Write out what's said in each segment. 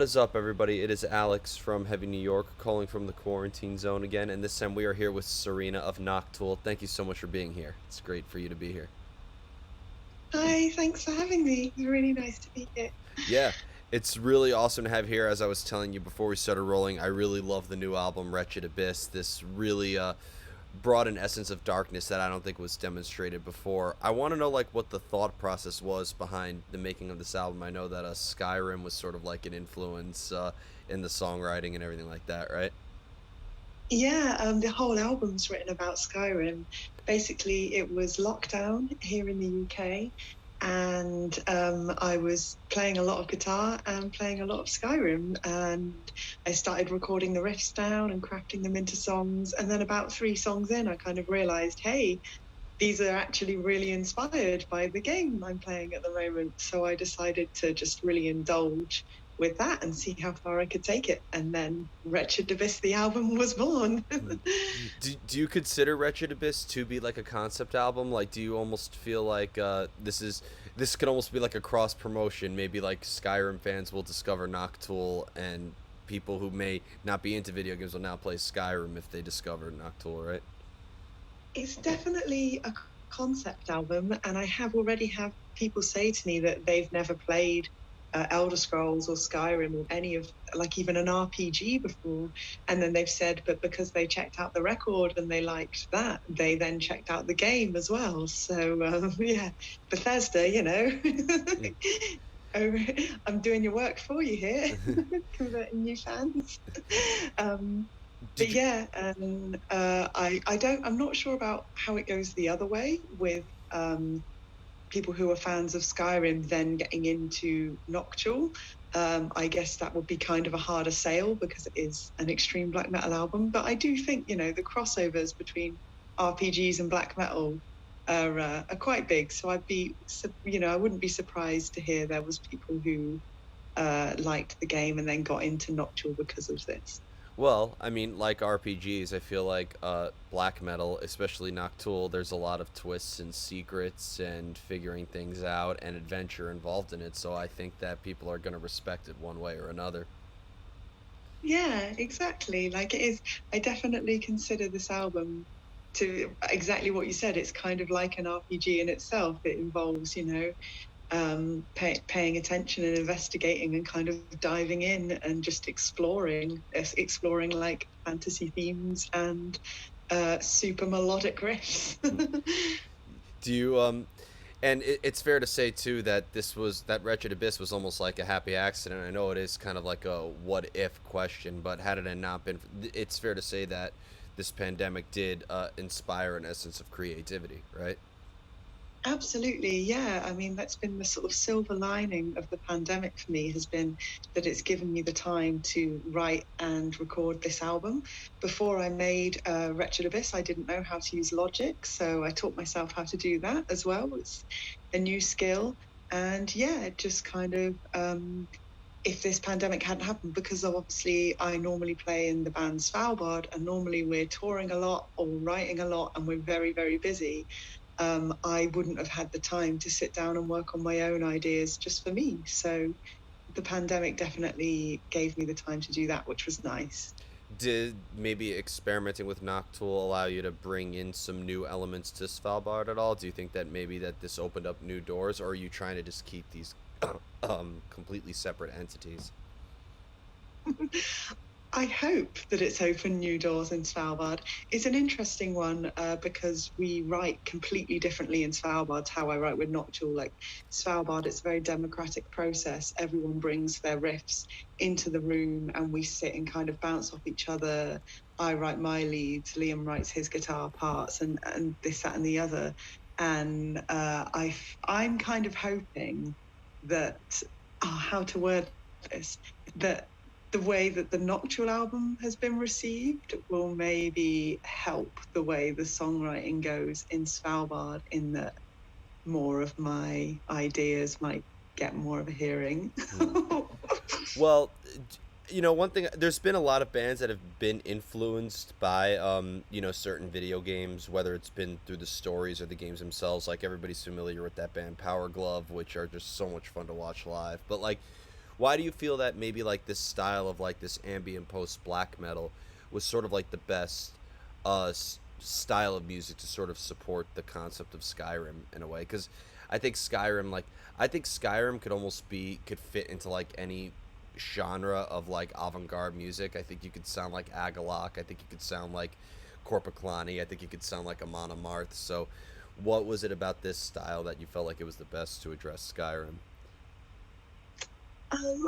What is up, everybody? It is Alex from Heavy New York, calling from the quarantine zone again, and this time we are here with Serena of Noctule. Thank you so much for being here. It's great for you to be here. Hi, thanks for having me. It's really nice to be here. Yeah, it's really awesome to have here. As I was telling you before we started rolling, I really love the new album, Wretched Abyss. This really brought an essence of darkness that I don't think was demonstrated before. I want to know like what the thought process was behind the making of this album. I know that Skyrim was sort of like an influence in the songwriting and everything like that, right? Yeah, the whole album's written about Skyrim. Basically, it was lockdown here in the UK, and I was playing a lot of guitar and playing a lot of Skyrim, and I started recording the riffs down and crafting them into songs. And then about three songs in, I kind of realized, hey, these are actually really inspired by the game I'm playing at the moment. So I decided to just really indulge with that and see how far I could take it. And then Wretched Abyss, the album, was born. Do you consider Wretched Abyss to be like a concept album? Like, do you almost feel like this could almost be like a cross promotion? Maybe like Skyrim fans will discover Noctule, and people who may not be into video games will now play Skyrim if they discover Noctule, right? It's definitely a concept album, and I have already had people say to me that they've never played Elder Scrolls or Skyrim or any of like even an RPG before, and then they've said, but because they checked out the record and they liked that, they then checked out the game as well. So yeah, Bethesda, Yeah. oh, I'm doing your work for you here, converting new fans. um, but Did you? yeah, and I'm not sure about how it goes the other way with people who are fans of Skyrim then getting into Noctule. I guess that would be kind of a harder sale because it is an extreme black metal album. But I do think, the crossovers between RPGs and black metal are quite big. So I wouldn't be surprised to hear there was people who liked the game and then got into Noctule because of this. Well, I mean, like RPGs, I feel like black metal, especially Noctule, there's a lot of twists and secrets and figuring things out and adventure involved in it. So I think that people are going to respect it one way or another. Yeah, exactly. Like it is, I definitely consider this album to exactly what you said. It's kind of like an RPG in itself. It involves, paying attention and investigating and kind of diving in and just exploring like fantasy themes and super melodic riffs. Do you and it's fair to say too that that Wretched Abyss was almost like a happy accident. I know it is kind of like a what if question, but had it not been, it's fair to say that this pandemic did inspire an essence of creativity, right? Absolutely, yeah. I mean, that's been the sort of silver lining of the pandemic for me has been that it's given me the time to write and record this album. Before I made Wretched Abyss, I didn't know how to use Logic, so I taught myself how to do that as well. It's a new skill. And yeah, it just kind of, if this pandemic hadn't happened, because obviously I normally play in the band Svalbard, and normally we're touring a lot or writing a lot, and we're very, very busy. I wouldn't have had the time to sit down and work on my own ideas just for me. So the pandemic definitely gave me the time to do that, which was nice. Did maybe experimenting with Noctool allow you to bring in some new elements to Svalbard at all? Do you think that maybe that this opened up new doors, or are you trying to just keep these completely separate entities? I hope that it's opened new doors in Svalbard. It's an interesting one because we write completely differently in Svalbard to how I write with Noctule. Like Svalbard, it's a very democratic process. Everyone brings their riffs into the room and we sit and kind of bounce off each other. I write my leads, Liam writes his guitar parts, and this, that, and the other. And I'm kind of hoping that, how to word this, that the way that the Noctule album has been received will maybe help the way the songwriting goes in Svalbard, in that more of my ideas might get more of a hearing. Hmm. Well, one thing, there's been a lot of bands that have been influenced by, certain video games, whether it's been through the stories or the games themselves. Like, everybody's familiar with that band Power Glove, which are just so much fun to watch live. But, like, Why do you feel that maybe like this style of like this ambient post black metal was sort of like the best style of music to sort of support the concept of Skyrim in a way? Because I think Skyrim, like, I think Skyrim could fit into like any genre of like avant-garde music. I think you could sound like Agalok. I think you could sound like Korpiklani. I think you could sound like Amon Amarth. So, what was it about this style that you felt like it was the best to address Skyrim?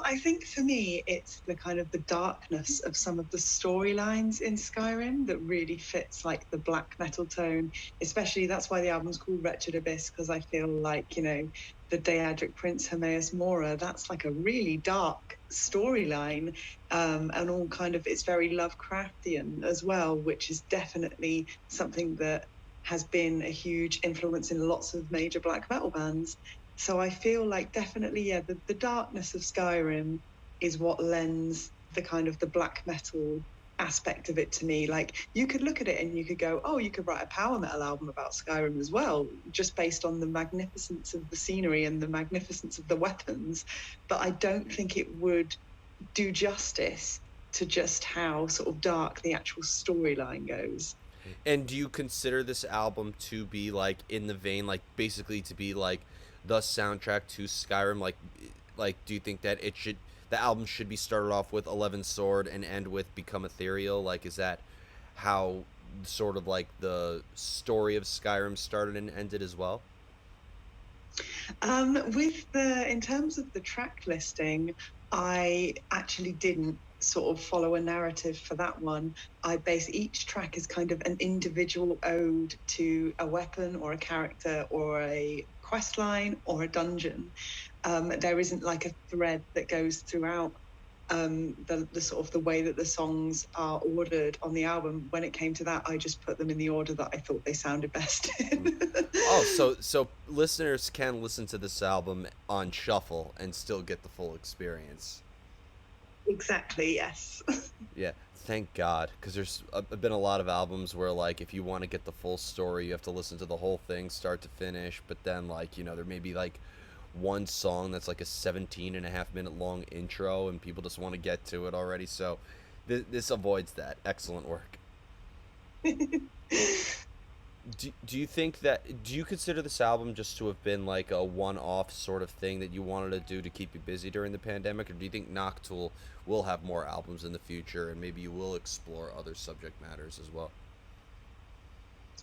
I think for me, it's the kind of the darkness of some of the storylines in Skyrim that really fits like the black metal tone. Especially that's why the album's called Wretched Abyss, because I feel like, the Daedric Prince Hermaeus Mora, that's like a really dark storyline, and all kind of, it's very Lovecraftian as well, which is definitely something that has been a huge influence in lots of major black metal bands. So I feel like definitely, yeah, the darkness of Skyrim is what lends the kind of the black metal aspect of it to me. Like you could look at it and you could go, oh, you could write a power metal album about Skyrim as well, just based on the magnificence of the scenery and the magnificence of the weapons. But I don't think it would do justice to just how sort of dark the actual storyline goes. And do you consider this album to be like in the vein, like basically to be like the soundtrack to Skyrim? Like, do you think that the album should be started off with 11 Sword and end with Become Ethereal? Like, is that how sort of like the story of Skyrim started and ended as well? In terms of the track listing, I actually didn't sort of follow a narrative for that one. I base each track as kind of an individual ode to a weapon or a character or a quest line or a dungeon. There isn't like a thread that goes throughout the sort of the way that the songs are ordered on the album. When it came to that, I just put them in the order that I thought they sounded best in. Oh, so listeners can listen to this album on shuffle and still get the full experience. Exactly, yes. Yeah, thank God, because there's been a lot of albums where like if you want to get the full story, you have to listen to the whole thing start to finish. But then like there may be like one song that's like a 17.5 minute long intro, and people just want to get to it already. So this avoids that. Excellent work. Do you think do you consider this album just to have been like a one-off sort of thing that you wanted to do to keep you busy during the pandemic, or do you think Noctule will have more albums in the future and maybe you will explore other subject matters as well?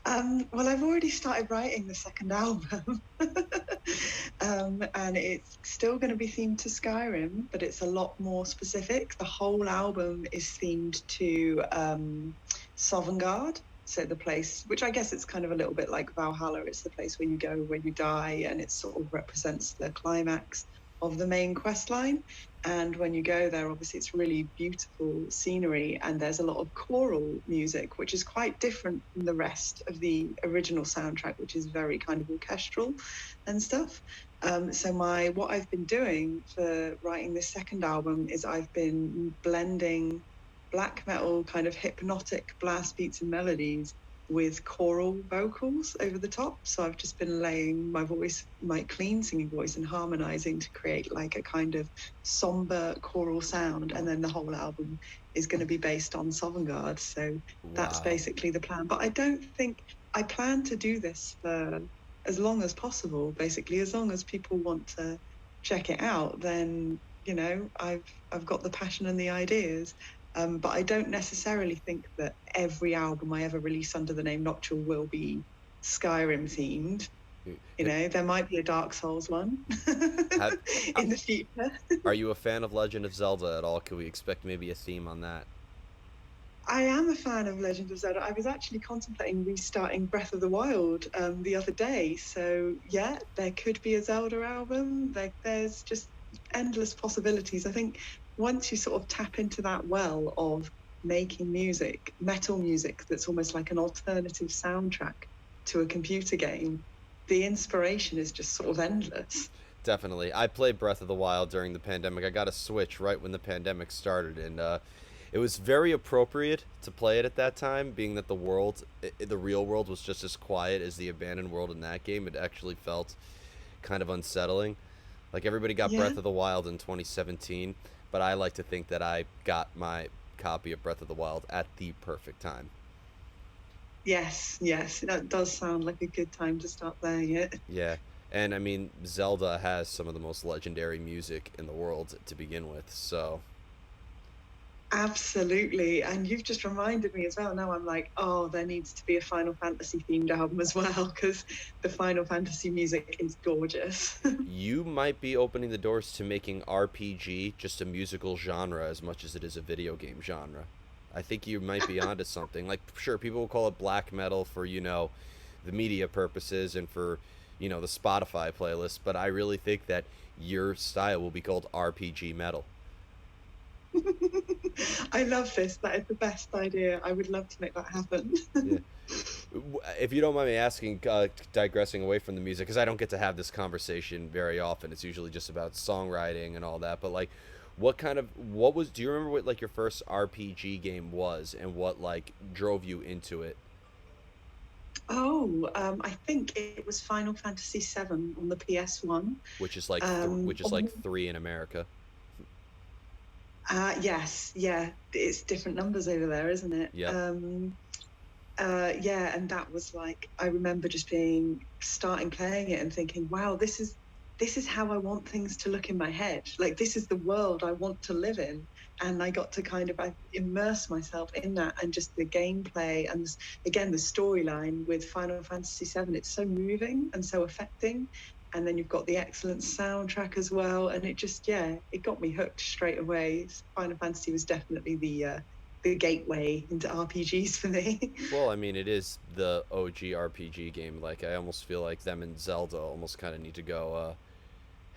Well, I've already started writing the second album, and it's still going to be themed to Skyrim, but it's a lot more specific. The whole album is themed to Sovngarde. So the place, which I guess it's kind of a little bit like Valhalla, it's the place where you go when you die, and it sort of represents the climax of the main quest line. And when you go there, obviously it's really beautiful scenery, and there's a lot of choral music, which is quite different from the rest of the original soundtrack, which is very kind of orchestral and stuff. So what I've been doing for writing this second album is I've been blending black metal kind of hypnotic blast beats and melodies with choral vocals over the top. So I've just been laying my voice, my clean singing voice, and harmonizing to create like a kind of somber choral sound. And then the whole album is going to be based on Sovngarde. So that's basically the plan. But I don't think I plan to do this for as long as possible. Basically, as long as people want to check it out, then I've got the passion and the ideas. But I don't necessarily think that every album I ever release under the name Noctule will be Skyrim themed. There might be a Dark Souls one in the future. Are you a fan of Legend of Zelda at all? Could we expect maybe a theme on that? I am a fan of Legend of Zelda. I was actually contemplating restarting Breath of the Wild the other day. So yeah, there could be a Zelda album. There's just endless possibilities. I think once you sort of tap into that well of making music, metal music, that's almost like an alternative soundtrack to a computer game, the inspiration is just sort of endless. Definitely. I played Breath of the Wild during the pandemic. I got a Switch right when the pandemic started, and it was very appropriate to play it at that time, being that the real world was just as quiet as the abandoned world in that game. It actually felt kind of unsettling. Like everybody got Yeah. Breath of the Wild in 2017, but I like to think that I got my copy of Breath of the Wild at the perfect time. Yes, yes, that does sound like a good time to start playing it. Yeah. And I mean, Zelda has some of the most legendary music in the world to begin with. So, Absolutely. And you've just reminded me as well. Now I'm like, oh, there needs to be a Final Fantasy themed album as well, because the Final Fantasy music is gorgeous. you might be opening the doors to making RPG just a musical genre as much as it is a video game genre. I think you might be onto something. Like, sure, people will call it black metal for, the media purposes and for, the Spotify playlist, but I really think that your style will be called RPG metal. I love this. That is the best idea. I would love to make that happen. Yeah. If you don't mind me asking, digressing away from the music, because I don't get to have this conversation very often. It's usually just about songwriting and all that. But like, what was? Do you remember what like your first RPG game was, and what like drove you into it? Oh, I think it was Final Fantasy VII on the PS1. Which is like three in America. Yes, yeah, it's different numbers over there, isn't it? Yep. Yeah, and that was like I remember just being starting playing it and thinking, wow, this is how I want things to look in my head. Like this is the world I want to live in. And I got to kind of immerse myself in that, and just the gameplay and again the storyline with Final Fantasy VII. It's so moving and so affecting, and then you've got the excellent soundtrack as well, and it just it got me hooked straight away. Final Fantasy was definitely the gateway into RPGs for me. Well, I mean, it is the OG RPG game. Like, I almost feel like them and Zelda almost kind of need to go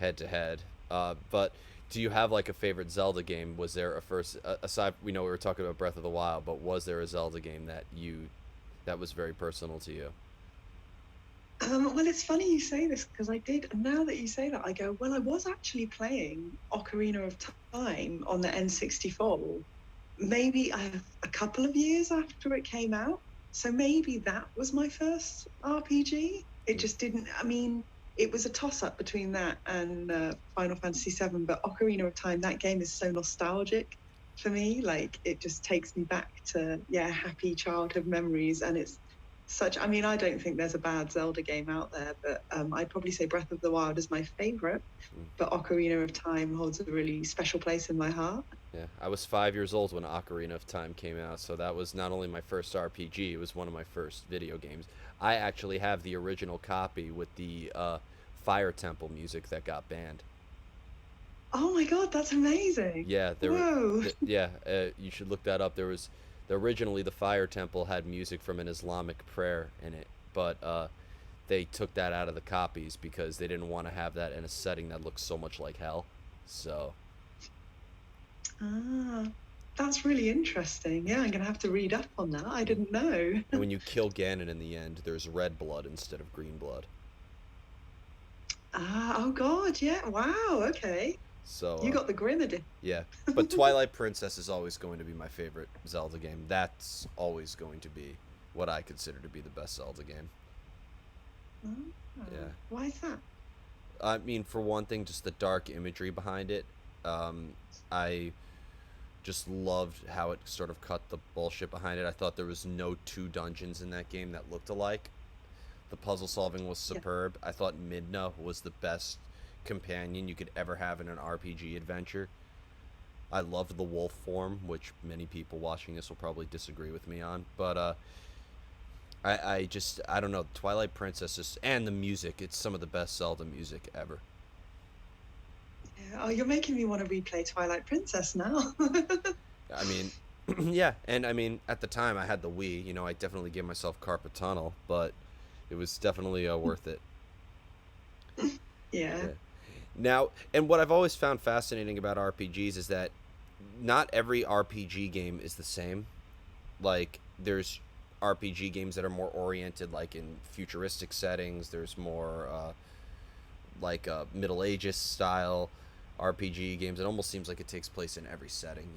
head to head. But do you have like a favorite Zelda game? Was there a first aside? We know we were talking about Breath of the Wild, but was there a Zelda game that was very personal to you? Well, it's funny you say this because I did. And now that you say that, I go, well, I was actually playing Ocarina of Time on the N64, maybe a couple of years after it came out. So maybe that was my first RPG. It just didn't, I mean, it was a toss up between that and Final Fantasy VII, but Ocarina of Time, that game is so nostalgic for me. Like, it just takes me back to, happy childhood memories. And it's such, I mean, I don't think there's a bad Zelda game out there, but I'd probably say Breath of the Wild is my favorite. But Ocarina of Time holds a really special place in my heart. Yeah, I was 5 years old when Ocarina of Time came out, so that was not only my first RPG, it was one of my first video games. I actually have the original copy with the Fire Temple music that got banned. Oh my God, that's amazing. Yeah, Whoa. yeah, you should look that up. Originally the Fire Temple had music from an Islamic prayer in it, but they took that out of the copies because they didn't want to have that in a setting that looks so much like hell. So Ah, that's really interesting. Yeah, I'm gonna have to read up on that. I didn't know. and when you kill Ganon in the end, there's red blood instead of green blood. Oh God, yeah. Wow, okay. So You got the grim edition. yeah, but Twilight Princess is always going to be my favorite Zelda game. That's always going to be what I consider to be the best Zelda game. Oh, Yeah. why is that? I mean, for one thing, just the dark imagery behind it. I just loved how it sort of cut the bullshit behind it. I thought there was no two dungeons in that game that looked alike. The puzzle solving was Yeah. superb. I thought Midna was the best companion you could ever have in an RPG adventure. I loved the wolf form, which many people watching this will probably disagree with me on, but I don't know, Twilight Princess is, and the music, it's some of the best Zelda music ever. Yeah. Oh, you're making me want to replay Twilight Princess now. I mean, yeah, and I mean, at the time I had the Wii, I definitely gave myself carpal tunnel, but it was definitely worth it. Yeah. Yeah. Now, and what I've always found fascinating about RPGs is that not every RPG game is the same. Like, there's RPG games that are more oriented, like in futuristic settings. There's more Middle Ages style RPG games. It almost seems like it takes place in every setting.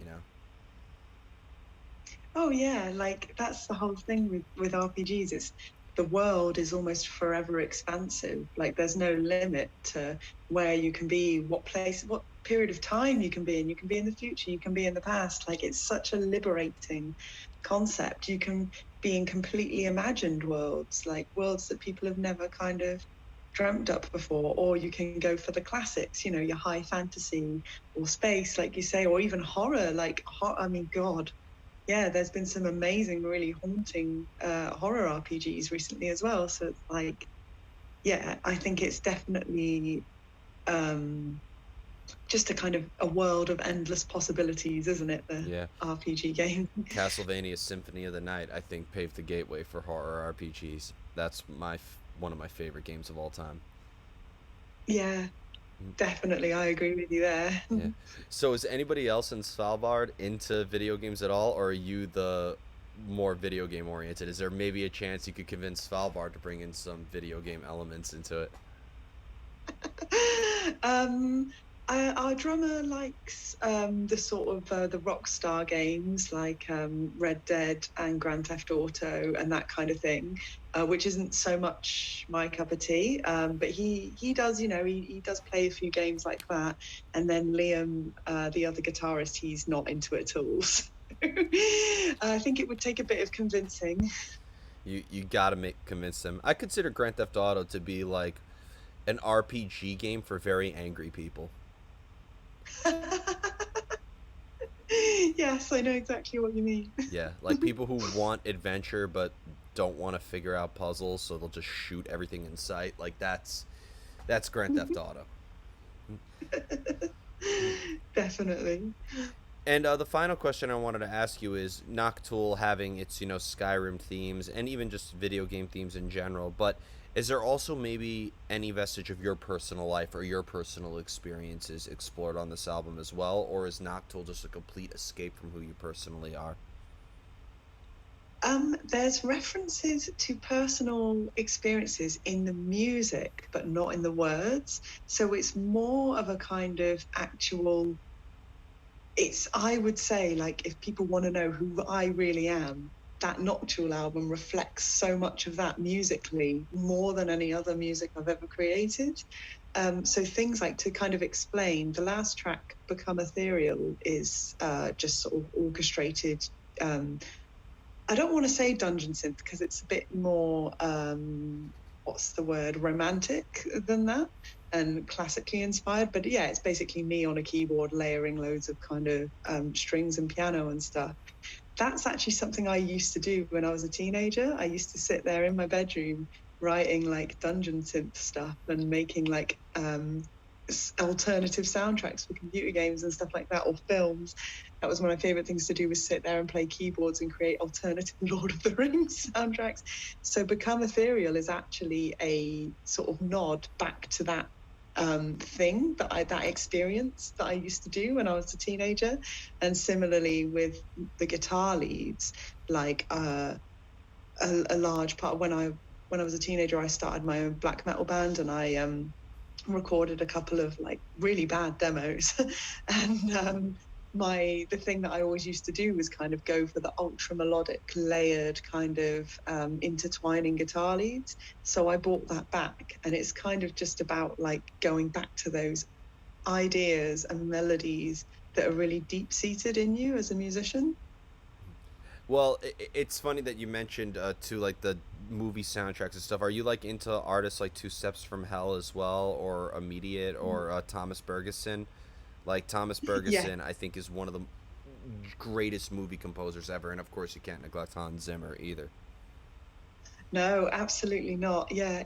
Oh yeah, like that's the whole thing with RPGs. the world is almost forever expansive. Like there's no limit to where you can be, what place, what period of time you can be in. You can be in the future, you can be in the past. Like it's such a liberating concept. You can be in completely imagined worlds, like worlds that people have never kind of dreamt up before, or you can go for the classics, your high fantasy or space, like you say, or even horror. I mean, God, yeah, there's been some amazing, really haunting horror RPGs recently as well. So it's like, yeah, I think it's definitely just a kind of a world of endless possibilities, isn't it? The Yeah. RPG game. Castlevania Symphony of the Night, I think, paved the gateway for horror RPGs. That's one of my favorite games of all time. Yeah, definitely. I agree with you there. Yeah. So is anybody else in Svalbard into video games at all, or are you the more video game oriented? Is there maybe a chance you could convince Svalbard to bring in some video game elements into it? um, our drummer likes the sort of the rock star games like Red Dead and Grand Theft Auto and that kind of thing, which isn't so much my cup of tea. But he does, he does play a few games like that. And then Liam, the other guitarist, he's not into it at all. So I think it would take a bit of convincing. You gotta convince them. I consider Grand Theft Auto to be like an RPG game for very angry people. Yes, I know exactly what you mean. Yeah, like people who want adventure but don't want to figure out puzzles, so they'll just shoot everything in sight. Like that's Grand Theft Auto. Definitely. And the final question I wanted to ask you is Noctule having its, Skyrim themes and even just video game themes in general, but is there also maybe any vestige of your personal life or your personal experiences explored on this album as well, or is Noctule just a complete escape from who you personally are? There's references to personal experiences in the music, but not in the words. So it's more of a kind of actual, I would say, like, if people want to know who I really am, that Noctule album reflects so much of that musically, more than any other music I've ever created. So things like, to kind of explain, the last track, Become Ethereal, is just sort of orchestrated. I don't want to say dungeon synth because it's a bit more, what's the word, romantic than that and classically inspired. But yeah, it's basically me on a keyboard layering loads of kind of strings and piano and stuff. That's actually something I used to do when I was a teenager. I used to sit there in my bedroom writing like dungeon synth stuff and making like alternative soundtracks for computer games and stuff like that, or films. That was one of my favorite things to do, was sit there and play keyboards and create alternative Lord of the Rings soundtracks. So Become Ethereal is actually a sort of nod back to that that experience that I used to do when I was a teenager. And similarly with the guitar leads, like a large part, when I was a teenager, I started my own black metal band, and I recorded a couple of like really bad demos. And the thing that I always used to do was kind of go for the ultra melodic, layered kind of intertwining guitar leads. So I brought that back, and it's kind of just about like going back to those ideas and melodies that are really deep seated in you as a musician. Well, it's funny that you mentioned to like the movie soundtracks and stuff. Are you like into artists like Two Steps from Hell as well, or Immediate, or Thomas Bergeson? Like Thomas Bergeson, I think, is one of the greatest movie composers ever, and of course you can't neglect Hans Zimmer either. No, absolutely not. Yeah,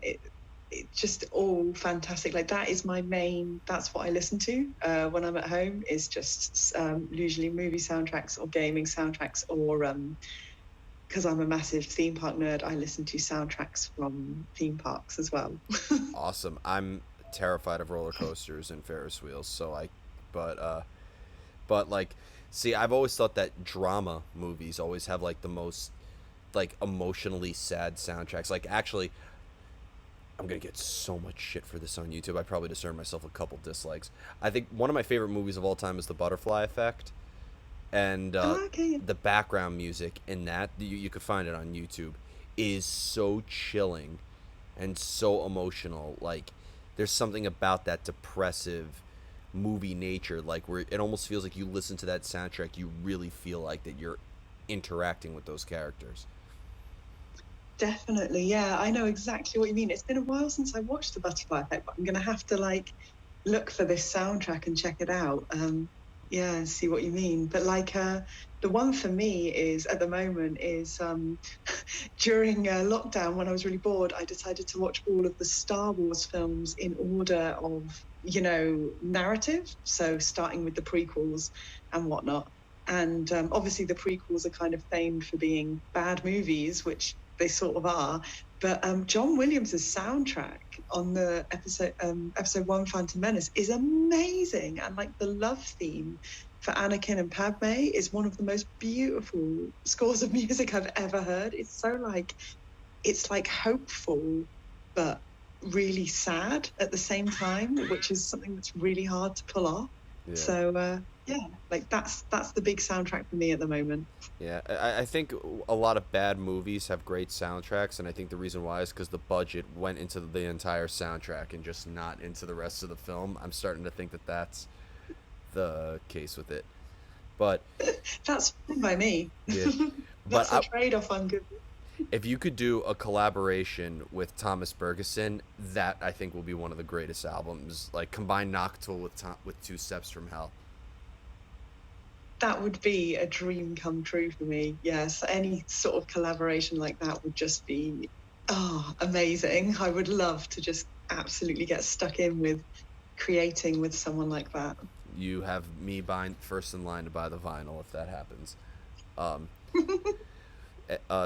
it's just all fantastic. Like that is my main. That's what I listen to when I'm at home. Is just usually movie soundtracks or gaming soundtracks, or because I'm a massive theme park nerd, I listen to soundtracks from theme parks as well. Awesome. I'm terrified of roller coasters and Ferris wheels, but but like, see, I've always thought that drama movies always have like the most like emotionally sad soundtracks. Like, actually, I'm gonna get so much shit for this on YouTube. I probably just earned myself a couple dislikes. I think one of my favorite movies of all time is The Butterfly Effect, and Okay. the background music in that, you could find it on YouTube, is so chilling and so emotional. Like, there's something about that depressive movie nature, like where it almost feels like you listen to that soundtrack, you really feel like that you're interacting with those characters. Definitely, yeah. I know exactly what you mean. It's been a while since I watched The Butterfly Effect, but I'm gonna have to like look for this soundtrack and check it out. Yeah, and see what you mean. But like, the one for me is at the moment is during lockdown when I was really bored, I decided to watch all of the Star Wars films in order of, narrative. So starting with the prequels and whatnot. And obviously, the prequels are kind of famed for being bad movies, which they sort of are. But John Williams's soundtrack on the episode one, Phantom Menace, is amazing, and like the love theme for Anakin and Padme is one of the most beautiful scores of music I've ever heard. It's like hopeful, but really sad at the same time, which is something that's really hard to pull off. Yeah. So yeah, like that's the big soundtrack for me at the moment. Yeah, I think a lot of bad movies have great soundtracks, and I think the reason why is because the budget went into the entire soundtrack and just not into the rest of the film. I'm starting to think that that's the case with it. But That's fine by me. yeah, That's but a trade-off I'm good with. if you could do a collaboration with Thomas Bergeson, that I think will be one of the greatest albums. Like combine Noctule with Two Steps from Hell. That would be a dream come true for me. Yes, any sort of collaboration like that would just be, amazing. I would love to just absolutely get stuck in with creating with someone like that. You have me buying first in line to buy the vinyl if that happens. Um,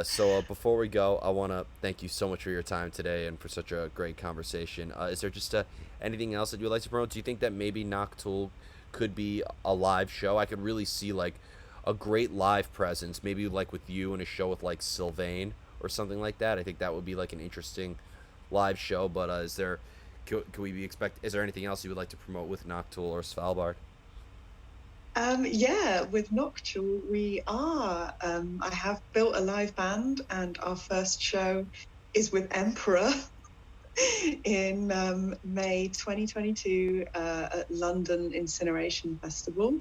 so before we go, I want to thank you so much for your time today and for such a great conversation. Is there just anything else that you would like to promote? Do you think that maybe Noctule could be a live show? I could really see like a great live presence, maybe like with you in a show with like Sylvain or something like that. I think that would be like an interesting live show. But can we is there anything else you would like to promote with Noctule or Svalbard? Yeah, with Noctule, we are. I have built a live band, and our first show is with Emperor in May 2022 at London Incineration Festival.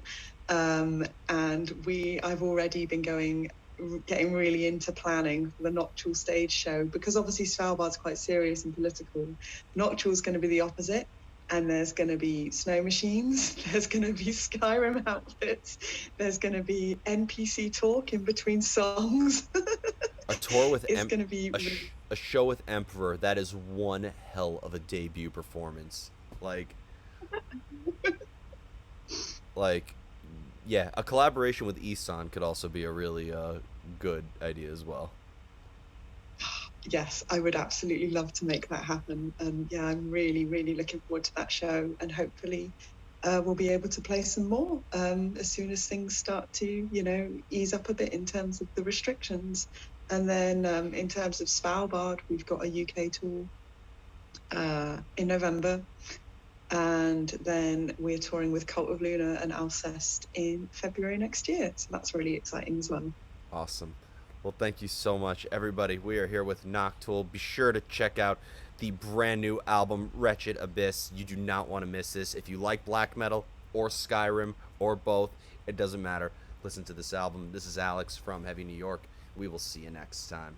And I've already been getting really into planning for the Noctule stage show, because obviously Svalbard's quite serious and political. Noctule's going to be the opposite. And there's going to be snow machines, there's going to be Skyrim outfits, there's going to be NPC talk in between songs. A tour with It's going to be a show with Emperor. That is one hell of a debut performance. Like, yeah, a collaboration with Isan could also be a really good idea as well. Yes, I would absolutely love to make that happen. And yeah, I'm really, really looking forward to that show. And hopefully we'll be able to play some more as soon as things start to, ease up a bit in terms of the restrictions. And then in terms of Svalbard, we've got a UK tour in November. And then we're touring with Cult of Luna and Alcest in February next year. So that's really exciting as well. Awesome. Well, thank you so much, everybody. We are here with Noctule. Be sure to check out the brand new album, Wretched Abyss. You do not want to miss this. If you like black metal or Skyrim or both, it doesn't matter. Listen to this album. This is Alex from Heavy New York. We will see you next time.